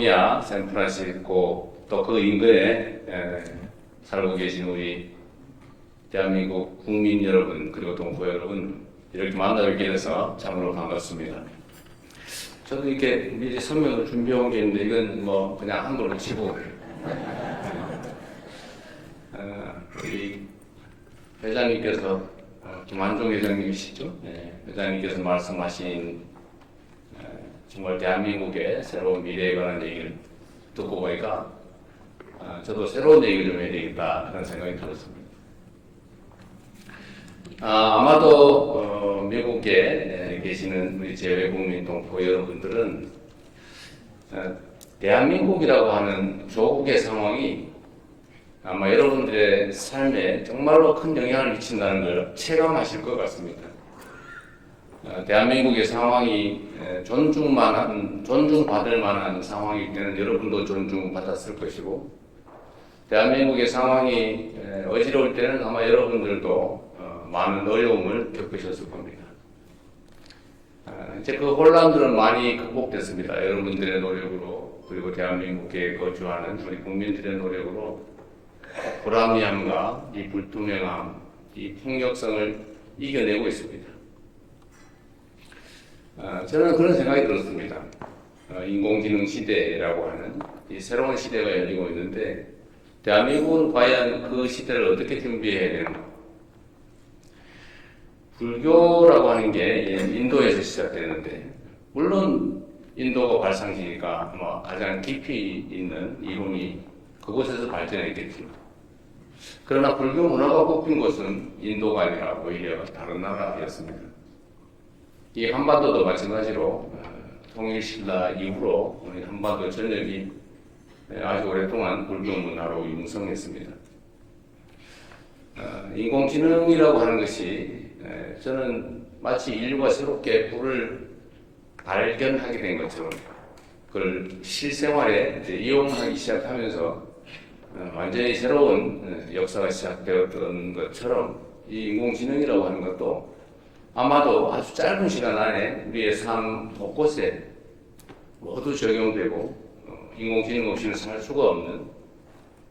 캘리포니아, 샌프란시스코 또 그 인근에 살고 계신 우리 대한민국 국민 여러분 그리고 동포 여러분 이렇게 만나뵙게 돼서 참으로 반갑습니다. 저도 이렇게 미리 설명을 준비한 게 있는데 이건 뭐 그냥 한글로 치고 우리 회장님께서 김한종 회장님이시죠? 네, 회장님께서 말씀하신 정말 대한민국의 새로운 미래에 관한 얘기를 듣고 보니까 저도 새로운 얘기를 좀 해야 되겠다 그런 생각이 들었습니다. 아마도 미국에 계시는 우리 재외국민 동포 여러분들은 대한민국이라고 하는 조국의 상황이 아마 여러분들의 삶에 정말로 큰 영향을 미친다는 걸 체감하실 것 같습니다. 대한민국의 상황이 존중받을 만한 상황일 때는 여러분도 존중받았을 것이고, 대한민국의 상황이 어지러울 때는 아마 여러분들도 많은 어려움을 겪으셨을 겁니다. 이제 그 혼란들은 많이 극복됐습니다. 여러분들의 노력으로, 그리고 대한민국에 거주하는 우리 국민들의 노력으로 불합리함과 이 불투명함, 이 폭력성을 이겨내고 있습니다. 저는 그런 생각이 들었습니다. 인공지능 시대라고 하는 이 새로운 시대가 열리고 있는데 대한민국은 과연 그 시대를 어떻게 준비해야 되는가? 불교라고 하는 게 인도에서 시작되는데 물론 인도가 발상지니까 아마 가장 깊이 있는 이론이 그곳에서 발전했겠지만 그러나 불교 문화가 뽑힌 곳은 인도가 아니라 오히려 다른 나라였습니다. 이 한반도도 마찬가지로 통일신라 이후로 우리 한반도 전역이 아주 오랫동안 불교 문화로 융성했습니다. 인공지능이라고 하는 것이 저는 마치 인류가 새롭게 불을 발견하게 된 것처럼 그걸 실생활에 이용하기 시작하면서 완전히 새로운 역사가 시작되었던 것처럼 이 인공지능이라고 하는 것도 아마도 아주 짧은 시간 안에 우리의 삶 곳곳에 모두 적용되고 인공지능 없이는 살 수가 없는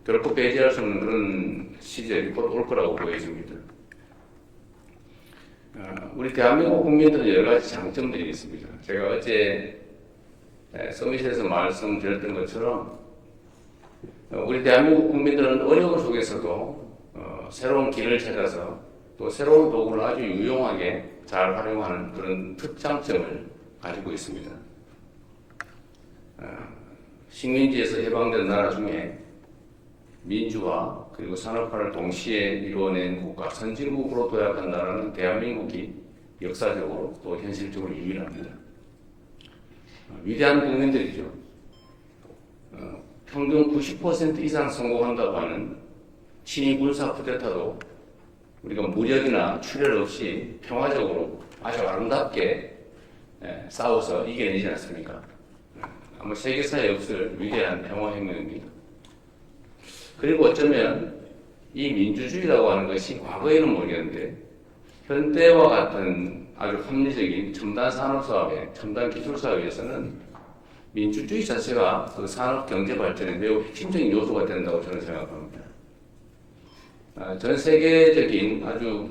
결코 배제할 수 없는 그런 시절이 곧 올 거라고 보여집니다. 우리 대한민국 국민들은 여러 가지 장점들이 있습니다. 제가 어제 서밋에서 말씀드렸던 것처럼 우리 대한민국 국민들은 어려움 속에서도 새로운 길을 찾아서 또 새로운 도구를 아주 유용하게 잘 활용하는 그런 특장점을 가지고 있습니다. 식민지에서 해방된 나라 중에 민주화 그리고 산업화를 동시에 이루어낸 국가, 선진국으로 도약한 나라는 대한민국이 역사적으로 또 현실적으로 유일합니다. 위대한 국민들이죠. 평균 90% 이상 성공한다고 하는 친위 군사 쿠데타도 우리가 무력이나 출혈 없이 평화적으로 아주 아름답게 싸워서 이겨내지 않습니까? 아마 세계사에 없을 위대한 평화혁명입니다. 그리고 어쩌면 이 민주주의라고 하는 것이 과거에는 모르겠는데 현대와 같은 아주 합리적인 첨단 산업사업에 첨단 기술사업에서는 민주주의 자체가 그 산업 경제 발전에 매우 핵심적인 요소가 된다고 저는 생각합니다. 전 세계적인 아주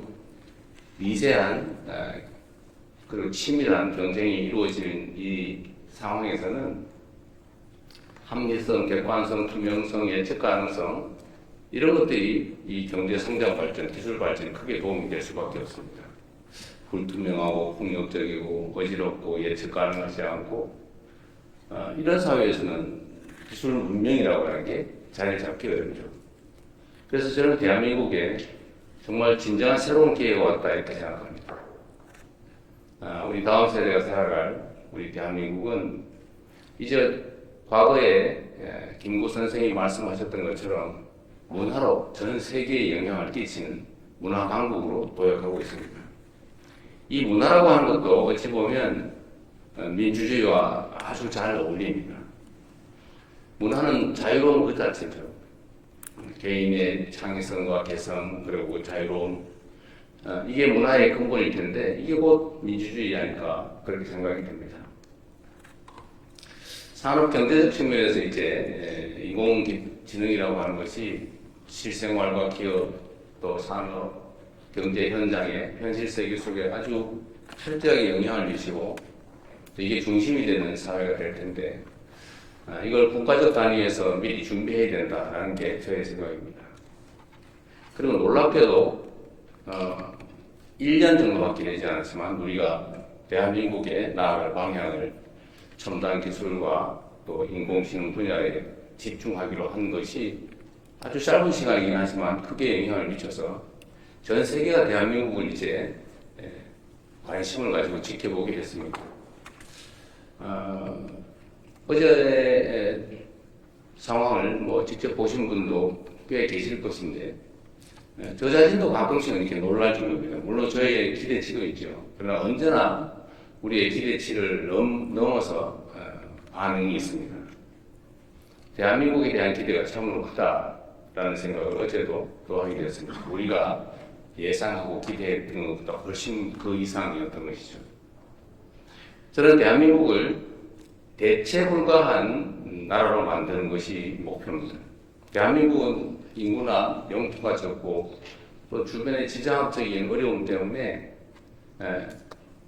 미세한 그리고 치밀한 경쟁이 이루어지는 이 상황에서는 합리성, 객관성, 투명성, 예측 가능성 이런 것들이 이 경제 성장 발전, 기술 발전에 크게 도움이 될 수밖에 없습니다. 불투명하고 폭력적이고 어지럽고 예측 가능하지 않고 이런 사회에서는 기술 문명이라고 하는 게 자리를 잡기 어렵죠. 그래서 저는 대한민국에 정말 진정한 새로운 기회가 왔다 이렇게 생각합니다. 우리 다음 세대가 살아갈 우리 대한민국은 이제 과거에 김구 선생이 말씀하셨던 것처럼 문화로 전 세계에 영향을 끼치는 문화 강국으로 도약하고 있습니다. 이 문화라고 하는 것도 어찌 보면 민주주의와 아주 잘 어울립니다. 문화는 자유로운 것 자체죠. 개인의 창의성과 개성 그리고 자유로움 이게 문화의 근본일 텐데 이게 곧 민주주의 아닐까 그렇게 생각이 됩니다. 산업 경제적 측면에서 이제 인공지능이라고 하는 것이 실생활과 기업 또 산업 경제 현장에 현실 세계 속에 아주 철저하게 영향을 미치고 또 이게 중심이 되는 사회가 될 텐데 이걸 국가적 단위에서 미리 준비해야 된다라는 게 저의 생각입니다. 그리고 놀랍게도 1년 정도밖에 되지 않았지만 우리가 대한민국의 나아갈 방향을 첨단 기술과 또 인공지능 분야에 집중하기로 한 것이 아주 짧은 시간이긴 하지만 크게 영향을 미쳐서 전 세계가 대한민국을 이제 관심을 가지고 지켜보게 됐습니다. 어제 상황을 직접 보신 분도 꽤 계실 것인데 저 자신도 가끔씩은 이렇게 놀랄 정도입니다. 물론 저희의 기대치도 있죠. 그러나 언제나 우리의 기대치를 넘어서 반응이 있습니다. 대한민국에 대한 기대가 참으로 크다라는 생각을 어제도 또 하게 되었습니다. 우리가 예상하고 기대했던 것보다 훨씬 그 이상이었던 것이죠. 저는 대한민국을 대체 불가한 나라로 만드는 것이 목표입니다. 대한민국은 인구나 영토가 적고 또 주변의 지정학적인 어려움 때문에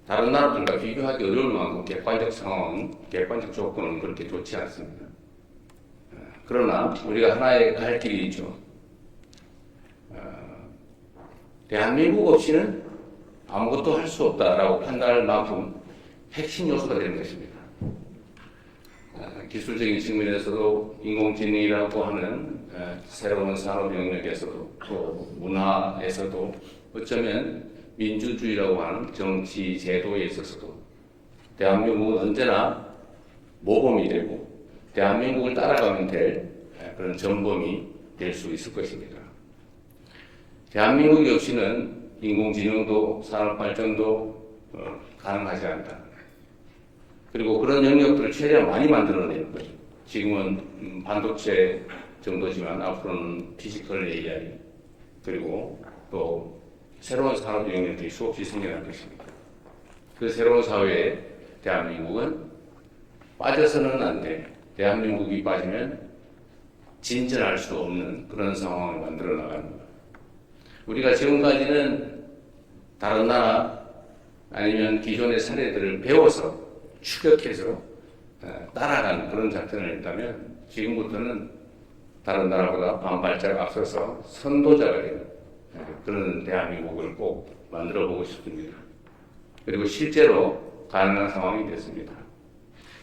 다른 나라들과 비교하기 어려울 만큼 객관적 상황, 객관적 조건은 그렇게 좋지 않습니다. 그러나 우리가 하나의 갈 길이 있죠. 대한민국 없이는 아무것도 할 수 없다라고 판단할 만큼 핵심 요소가 되는 것입니다. 기술적인 측면에서도 인공지능이라고 하는 새로운 산업 영역에서도 또 문화에서도 어쩌면 민주주의라고 하는 정치 제도에 있어서도 대한민국은 언제나 모범이 되고 대한민국을 따라가면 될 그런 전범이 될 수 있을 것입니다. 대한민국이 없이는 인공지능도 산업발전도 가능하지 않다. 그리고 그런 영역들을 최대한 많이 만들어내는 거죠. 지금은 반도체 정도지만 앞으로는 피지컬 AI 그리고 또 새로운 산업 영역들이 수없이 생겨날 것입니다. 그 새로운 사회에 대한민국은 빠져서는 안 돼. 대한민국이 빠지면 진전할 수 없는 그런 상황을 만들어 나갑니다. 우리가 지금까지는 다른 나라 아니면 기존의 사례들을 배워서 추격해서 따라가는 그런 작전을 했다면 지금부터는 다른 나라보다 반발짝 앞서서 선도자가 되는 그런 대한민국을 꼭 만들어 보고 싶습니다. 그리고 실제로 가능한 상황이 됐습니다.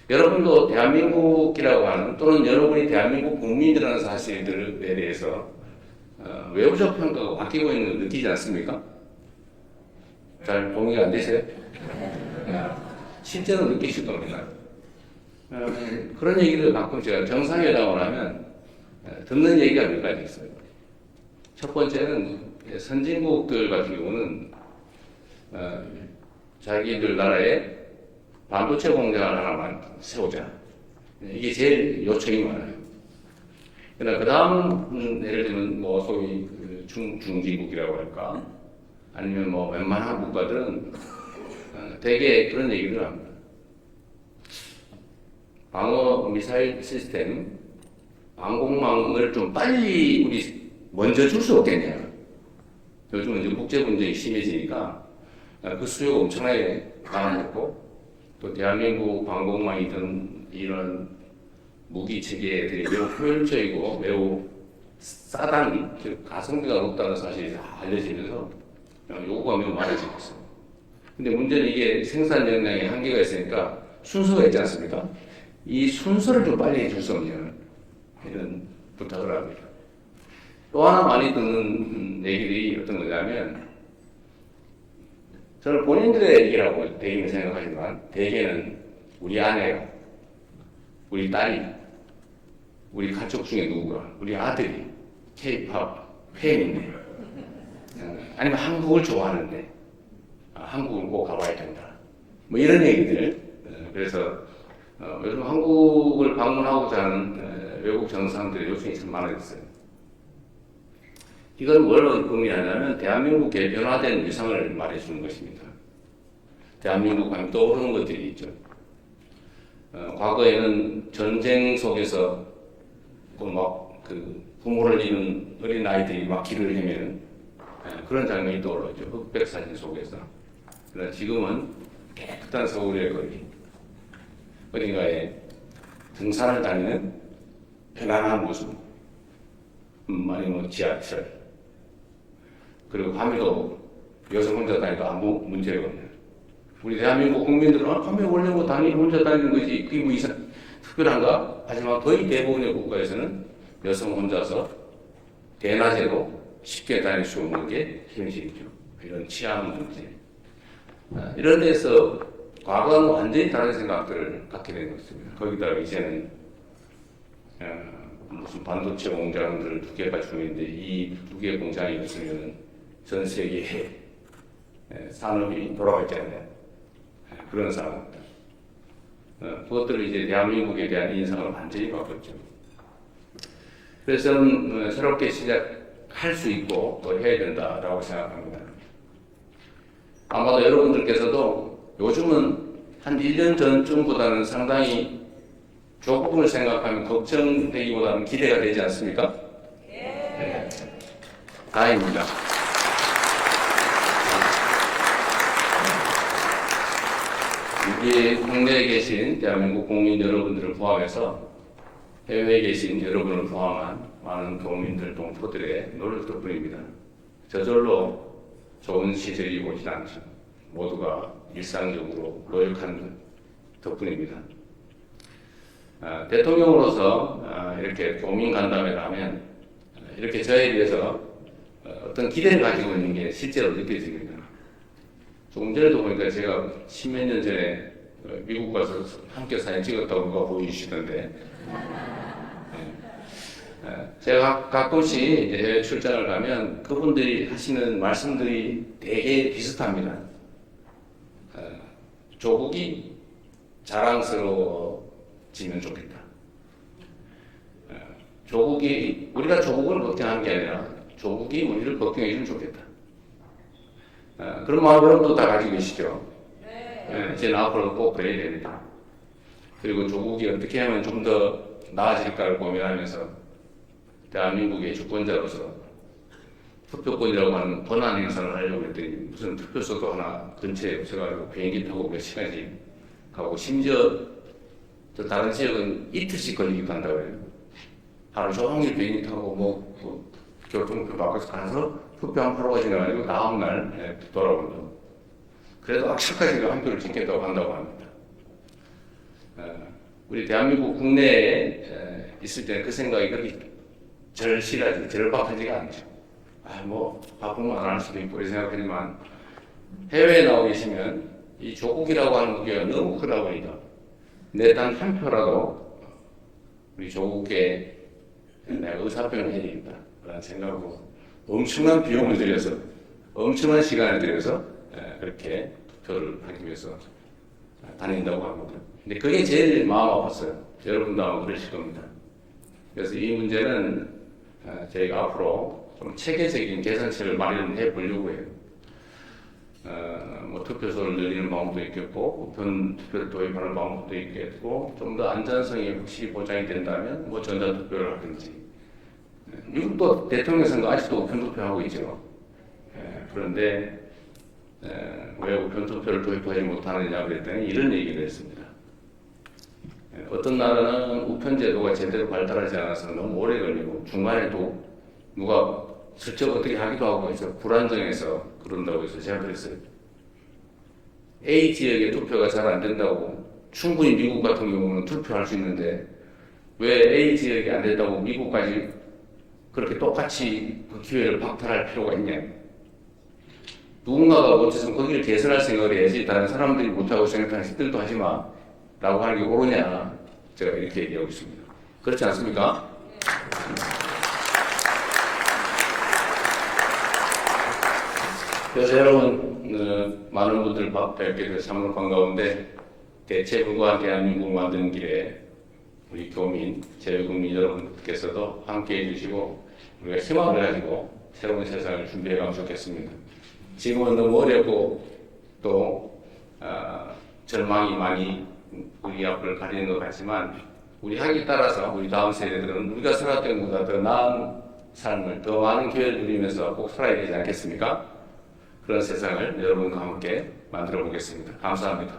여러분도 대한민국이라고 하는 또는 여러분이 대한민국 국민이라는 사실들에 대해서 외부적 평가가 바뀌고 있는 걸 느끼지 않습니까? 잘 동의가 안 되세요? 실제로 느끼실 겁니다. 그런 얘기를 가끔 제가 정상회담을 하면 듣는 얘기가 몇 가지 있어요. 첫 번째는 선진국들 같은 경우는 자기들 나라에 반도체 공장을 하나만 세우자. 이게 제일 요청이 많아요. 그러나 그 다음 예를 들면 소위 중진국이라고 할까 아니면 웬만한 국가들은 대개 그런 얘기를 합니다. 방어 미사일 시스템, 방공망을 좀 빨리 우리 먼저 줄 수 없겠냐. 요즘은 이제 국제 분쟁이 심해지니까 그 수요가 엄청나게 강화됐고 또 대한민국 방공망이든 이런 무기 체계들이 매우 효율적이고 매우 싸다는 즉 가성비가 높다는 사실이 다 알려지면서 요구가 매우 많아지고 있어요. 근데 문제는 이게 생산 역량에 한계가 있으니까 순서가 있지 않습니까? 이 순서를 좀 빨리 해줄 수 없냐 이런 부탁을 합니다. 또 하나 많이 듣는 얘기들이 어떤 거냐면 저는 본인들의 얘기라고 대개는 생각하지만 대개는 우리 아내가 우리 딸이 우리 가족 중에 누구가 우리 아들이 K-팝 팬인데 아니면 한국을 좋아하는데 한국을 꼭 가봐야 된다. 이런 얘기들. 그래서 요즘 한국을 방문하고자 하는 외국 정상들의 요청이 참 많아졌어요. 이건 뭘 의미하냐면 대한민국의 변화된 위상을 말해주는 것입니다. 대한민국 하면 떠오르는 것들이 있죠. 과거에는 전쟁 속에서 그 부모를 잃은 어린 아이들이 막 길을 헤매는 그런 장면이 떠올랐죠. 흑백 사진 속에서. 그러나 지금은 깨끗한 서울의 거리, 어딘가에 등산을 다니는 편안한 모습, 아니면 지하철, 그리고 밤에도 여성 혼자 다니도 아무 문제가 없는. 우리 대한민국 국민들은 밤에 원래 뭐 당연히 혼자 다니는 거지, 그게 뭐 이상 특별한가? 하지만 거의 대부분의 국가에서는 여성 혼자서 대낮에도 쉽게 다닐 수 없는 게 현실이죠. 이런 치안 문제. 이런 데서 과거와는 완전히 다른 생각들을 갖게 된 것입니다. 거기다가 이제는 무슨 반도체 공장들 2개가 중요한데 이 2개 공장이 있으면 전 세계의 산업이 돌아가지 않는 그런 상황입니다. 그것들을 이제 대한민국에 대한 인상을 완전히 바꿨죠. 그래서 저는 새롭게 시작할 수 있고 또 해야 된다라고 생각합니다. 아마도 여러분들께서도 요즘은 한 1년 전쯤보다는 상당히 조금을 생각하면 걱정되기보다는 기대가 되지 않습니까? 네. 다행입니다. 여기 국내에 계신 대한민국 국민 여러분들을 포함해서 해외에 계신 여러분을 포함한 많은 교민들, 동포들의 노력 덕분입니다. 저절로 좋은 시절이 오진 않죠. 모두가 일상적으로 노력하는 덕분입니다. 대통령으로서 이렇게 교민 간담회를 하면 이렇게 저에 대해서 어떤 기대를 가지고 있는 게 실제로 느껴집니다. 조금 전에도 보니까 제가 10몇 년 전에 미국 가서 함께 사진 찍었다고 누가 보여주시던데 제가 가끔씩 이제 해외 출장을 가면 그분들이 하시는 말씀들이 되게 비슷합니다. 조국이 자랑스러워지면 좋겠다. 조국이 우리가 조국을 걱정하는 게 아니라 조국이 우리를 걱정해 주면 좋겠다. 그런 마음을 여러분도 다 가지고 계시죠. 이제 앞으로 꼭 그래야 됩니다. 그리고 조국이 어떻게 하면 좀 더 나아질까를 고민하면서 대한민국의 주권자로서 투표권이라고 하는 권한 행사를 하려고 했더니 무슨 투표소도 하나 근처에 없어가지고 비행기 타고 몇 시간씩 가고 심지어 또 다른 지역은 이틀씩 걸리기도 한다고 해요. 하루 종일 비행기 타고 뭐 교통표 바꿔서 가서 투표 한 프로가 지나가지고 다음날 돌아온다. 그래도 악착같이 한 표를 짓겠다고 한다고 합니다. 우리 대한민국 국내에 있을 때는 그 생각이 그렇게 절실하지, 절박하지가 않죠. 뭐 바쁘면 안 할 수도 있고 이렇게 생각하지만 해외에 나와 계시면 이 조국이라고 하는 무게가 너무 크다 보니까 내 단 한 표라도 우리 조국에 내가 의사표현을 해야 되겠다 라는 생각으로 엄청난 비용을 들여서 엄청난 시간을 들여서 그렇게 투표를 하기 위해서 다닌다고 합니다. 근데 그게 제일 마음 아팠어요. 여러분도 아마 그러실 겁니다. 그래서 이 문제는 저희가 앞으로 좀 체계적인 개선책을 마련해 보려고 해요. 뭐 투표소를 늘리는 방법도 있겠고, 우편 투표를 도입하는 방법도 있겠고, 좀 더 안전성이 확실히 보장이 된다면 뭐 전자투표를 하든지. 미국도 대통령 선거 아직도 우편 투표하고 있죠. 그런데 왜 우편 투표를 도입하지 못하느냐 그랬더니 이런 얘기를 했습니다. 어떤 나라는 우편 제도가 제대로 발달하지 않아서 너무 오래 걸리고 중간에도 누가 슬쩍 어떻게 하기도 하고 해서 불안정해서 그런다고 해서 제가 그랬어요. A 지역의 투표가 잘 안 된다고 충분히 미국 같은 경우는 투표할 수 있는데 왜 A 지역이 안 된다고 미국까지 그렇게 똑같이 그 기회를 박탈할 필요가 있냐. 누군가가 못해서 거기를 개선할 생각을 해야지 다른 사람들이 못하고 생각하는 시들도 하지 마 라고 하는 게 옳으냐 제가 이렇게 얘기하고 있습니다. 그렇지 않습니까? 그래서 여러분 많은 분들 뵙게 돼서 참으로 반가운데 대체불과 대한민국을 만드는 길에 우리 교민, 재외국민 여러분께서도 함께해 주시고 우리가 희망을 가지고 새로운 세상을 준비해 가면 좋겠습니다. 지금은 너무 어렵고 또 절망이 많이 우리 앞을 가리는 것 같지만 우리 학에 따라서 우리 다음 세대들은 우리가 살았던 것보다 더 나은 삶을, 더 많은 기회를 누리면서 꼭 살아야 되지 않겠습니까? 그런 세상을 여러분과 함께 만들어 보겠습니다. 감사합니다.